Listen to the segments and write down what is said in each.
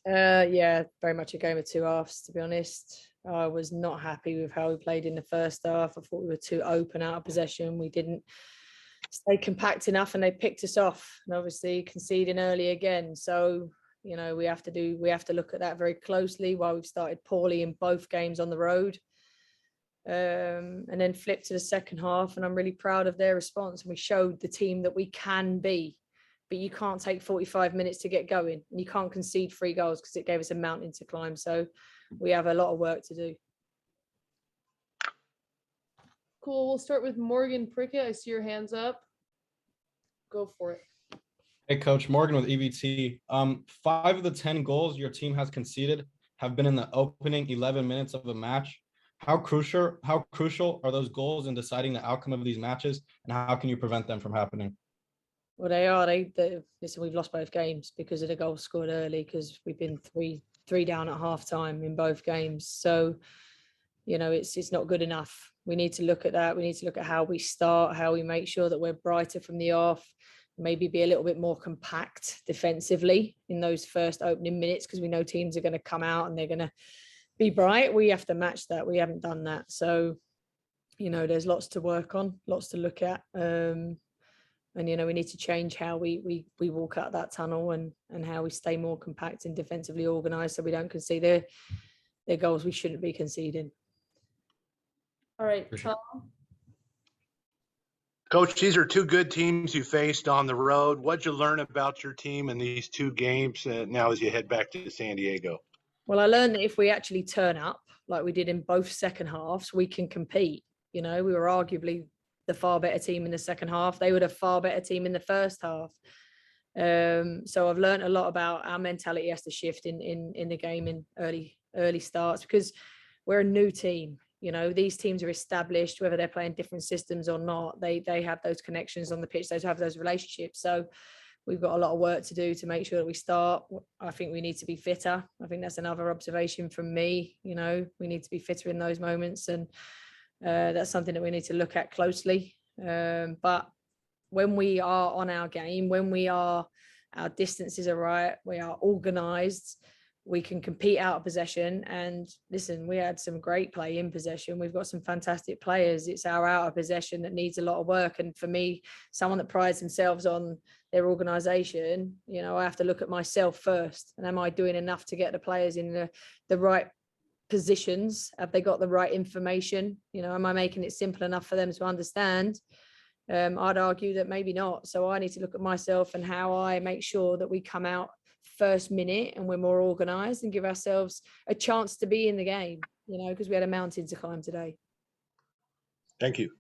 Yeah, very much a game of two halves, to be honest. I was not happy with how we played in the first half. I thought we were too open out of possession. We didn't stay compact enough and they picked us off. And obviously conceding early again. So, we have to look at that very closely while we've started poorly in both games on the road. And then flip to the second half, and I'm really proud of their response. And we showed the team that we can be. But you can't take 45 minutes to get going, and you can't concede 3 goals because it gave us a mountain to climb. So we have a lot of work to do. Cool. We'll start with Morgan Prickett. I see your hands up. Go for it. Hey, Coach. Morgan with EBT. 5 of the 10 goals your team has conceded have been in the opening 11 minutes of a match. How crucial are those goals in deciding the outcome of these matches, and how can you prevent them from happening? Well, they are. Listen, we've lost both games because of the goals scored early, because we've been three down at half time in both games. So, it's not good enough. We need to look at that. We need to look at how we start, how we make sure that we're brighter from the off, maybe be a little bit more compact defensively in those first opening minutes, because we know teams are going to come out and they're going to be bright. We have to match that. We haven't done that. So, there's lots to work on, lots to look at. And, we need to change how we walk out that tunnel and how we stay more compact and defensively organised, so we don't concede their goals we shouldn't be conceding. All right, Sure. Tom. Coach, these are 2 good teams you faced on the road. What'd you learn about your team in these 2 games now as you head back to San Diego? Well, I learned that if we actually turn up like we did in both second halves, we can compete. We were arguably the far better team in the second half. They were a far better team in the first half. So I've learned a lot about our mentality has to shift in the game in early starts, because we're a new team. These teams are established, whether they're playing different systems or not. They have those connections on the pitch. They have those relationships. So we've got a lot of work to do to make sure that we start. I think we need to be fitter. I think that's another observation from me. We need to be fitter in those moments, and that's something that we need to look at closely. But when we are on our game, our distances are right, we are organised, we can compete out of possession. And listen, we had some great play in possession. We've got some fantastic players. It's our out of possession that needs a lot of work. And for me, someone that prides themselves on their organisation, I have to look at myself first. And am I doing enough to get the players in the right positions? Have they got the right information? Am I making it simple enough for them to understand? I'd argue that maybe not. So I need to look at myself and how I make sure that we come out first minute and we're more organised and give ourselves a chance to be in the game, because we had a mountain to climb today. Thank you.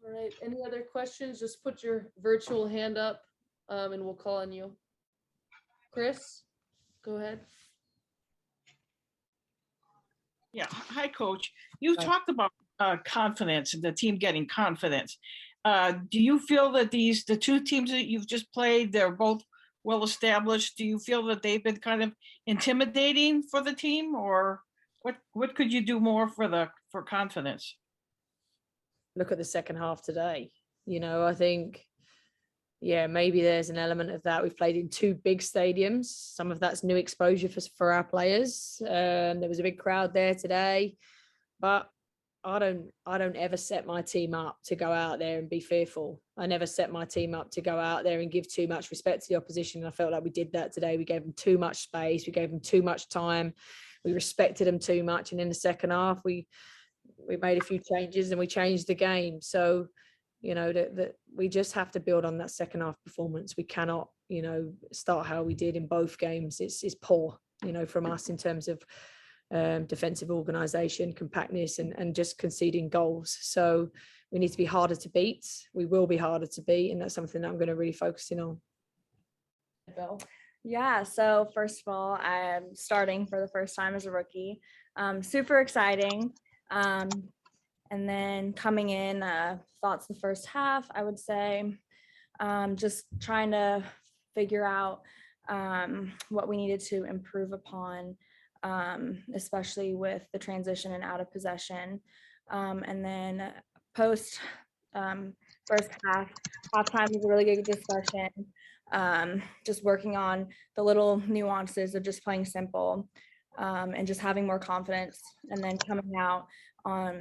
All right. Any other questions? Just put your virtual hand up and we'll call on you. Chris, go ahead. Yeah. Hi, Coach. You talked about confidence and the team getting confidence. Do you feel that the 2 teams that you've just played, they're both well established? Do you feel that they've been kind of intimidating for the team, or what could you do more for confidence? Look at the second half today. I think, maybe there's an element of that. We've played in 2 big stadiums. Some of that's new exposure for our players. There was a big crowd there today, but I don't ever set my team up to go out there and be fearful. I never set my team up to go out there and give too much respect to the opposition. I felt like we did that today. We gave them too much space. We gave them too much time. We respected them too much. And in the second half, we made a few changes and we changed the game. So, that we just have to build on that second half performance. We cannot, start how we did in both games. It's poor, from us in terms of defensive organisation, compactness, and just conceding goals. So we need to be harder to beat. We will be harder to beat, and that's something that I'm going to really focus in on. Belle. Yeah, so first of all, I'm starting for the first time as a rookie. Super exciting. And then coming in, thoughts the first half, I would say, just trying to figure out what we needed to improve upon, especially with the transition and out of possession. And then post first half, halftime was a really good discussion. just working on the little nuances of just playing simple, and just having more confidence. And then coming out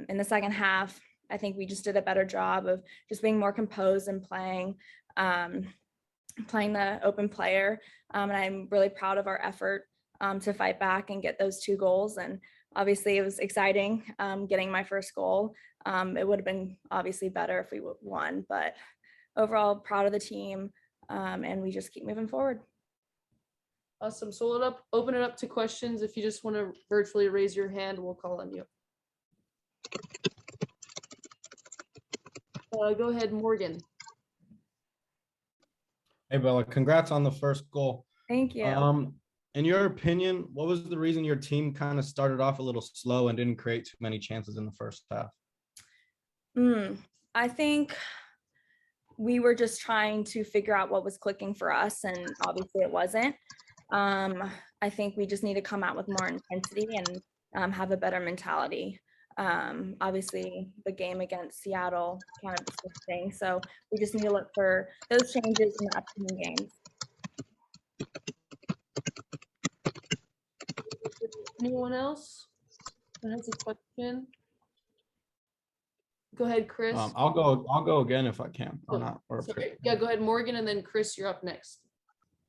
in the second half, I think we just did a better job of just being more composed and playing the open player. And I'm really proud of our effort to fight back and get those 2 goals. And obviously it was exciting getting my first goal. It would have been obviously better if we won, but overall proud of the team, and we just keep moving forward. Awesome. So we'll open it up to questions. If you just want to virtually raise your hand, we'll call on you. Go ahead, Morgan. Hey, Bella, congrats on the first goal. Thank you. In your opinion, what was the reason your team kind of started off a little slow and didn't create too many chances in the first half? I think we were just trying to figure out what was clicking for us, and obviously it wasn't. I think we just need to come out with more intensity and have a better mentality. Obviously the game against Seattle kind of the same thing, so we just need to look for those changes in the upcoming games. Anyone else that has a question? Go ahead, Chris. I'll go again if I can, or not. Or Sorry. Yeah, go ahead, Morgan, and then Chris, you're up next.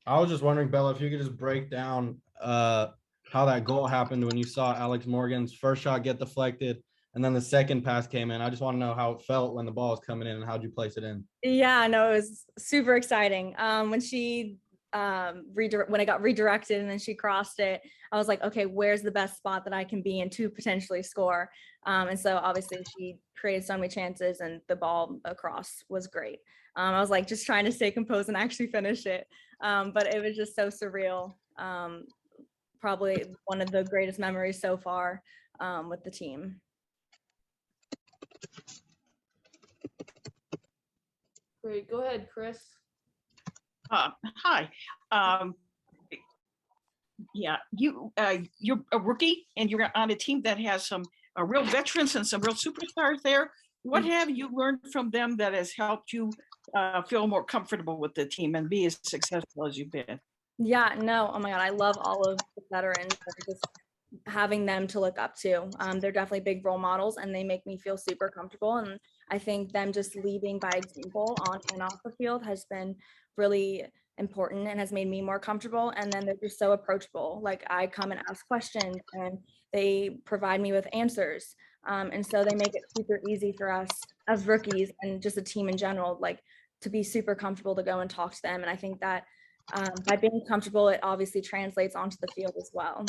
I was just wondering, Bella, if you could just break down how that goal happened when you saw Alex Morgan's first shot get deflected and then the second pass came in. I just want to know how it felt when the ball was coming in and how'd you place it in? Yeah, no, it was super exciting. When she when I got redirected and then she crossed it, I was like, okay, where's the best spot that I can be in to potentially score? And so obviously she created so many chances and the ball across was great. I was like just trying to stay composed and actually finish it. But it was just so surreal. Probably one of the greatest memories so far with the team. Great. Go ahead, Chris. Hi. Yeah, you're a rookie and you're on a team that has some real veterans and some real superstars there. What have you learned from them that has helped you feel more comfortable with the team and be as successful as you've been? Yeah, no, oh my God, I love all of the veterans. Just having them to look up to. They're definitely big role models and they make me feel super comfortable. And I think them just leading by example on and off the field has been really important and has made me more comfortable. And then they're just so approachable. Like I come and ask questions and they provide me with answers. And so they make it super easy for us as rookies and just a team in general, like to be super comfortable to go and talk to them. And I think that by being comfortable, it obviously translates onto the field as well.